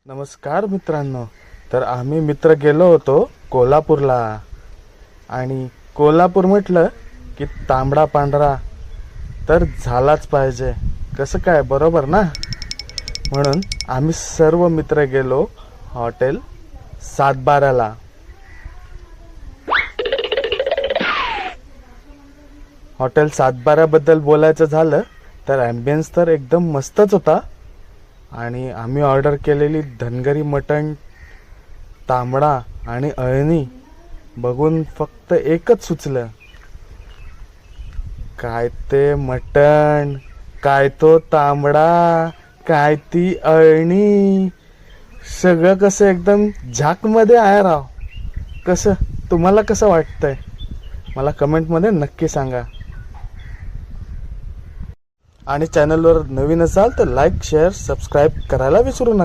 नमस्कार मित्रांनो. तर आम्ही मित्र गेलो होतो कोल्हापूरला. आणि कोल्हापूर म्हटलं की तांबडा पांढरा तर झालाच पाहिजे. कसं काय, बरोबर ना? म्हणून आम्ही सर्व मित्र गेलो हॉटेल सातबाऱ्याला. हॉटेल सातबाऱ्याबद्दल बोलायचं झालं तर ॲम्बियन्स तर एकदम मस्तच होता. आणि आम्ही ऑर्डर केलेली धनगरी मटण, तांबडा आणि अळणी बघून फक्त एकच सुचलं, काय ते मटण, काय तो तांबडा, काय ती अळणी. सगळं कसं एकदम झाकमध्ये आहे राव. कसं, तुम्हाला कसं वाटतंय मला कमेंटमध्ये नक्की सांगा. आणि चॅनलवर नवीन असाल तर लाईक, शेअर, सबस्क्राईब करायला विसरू नका.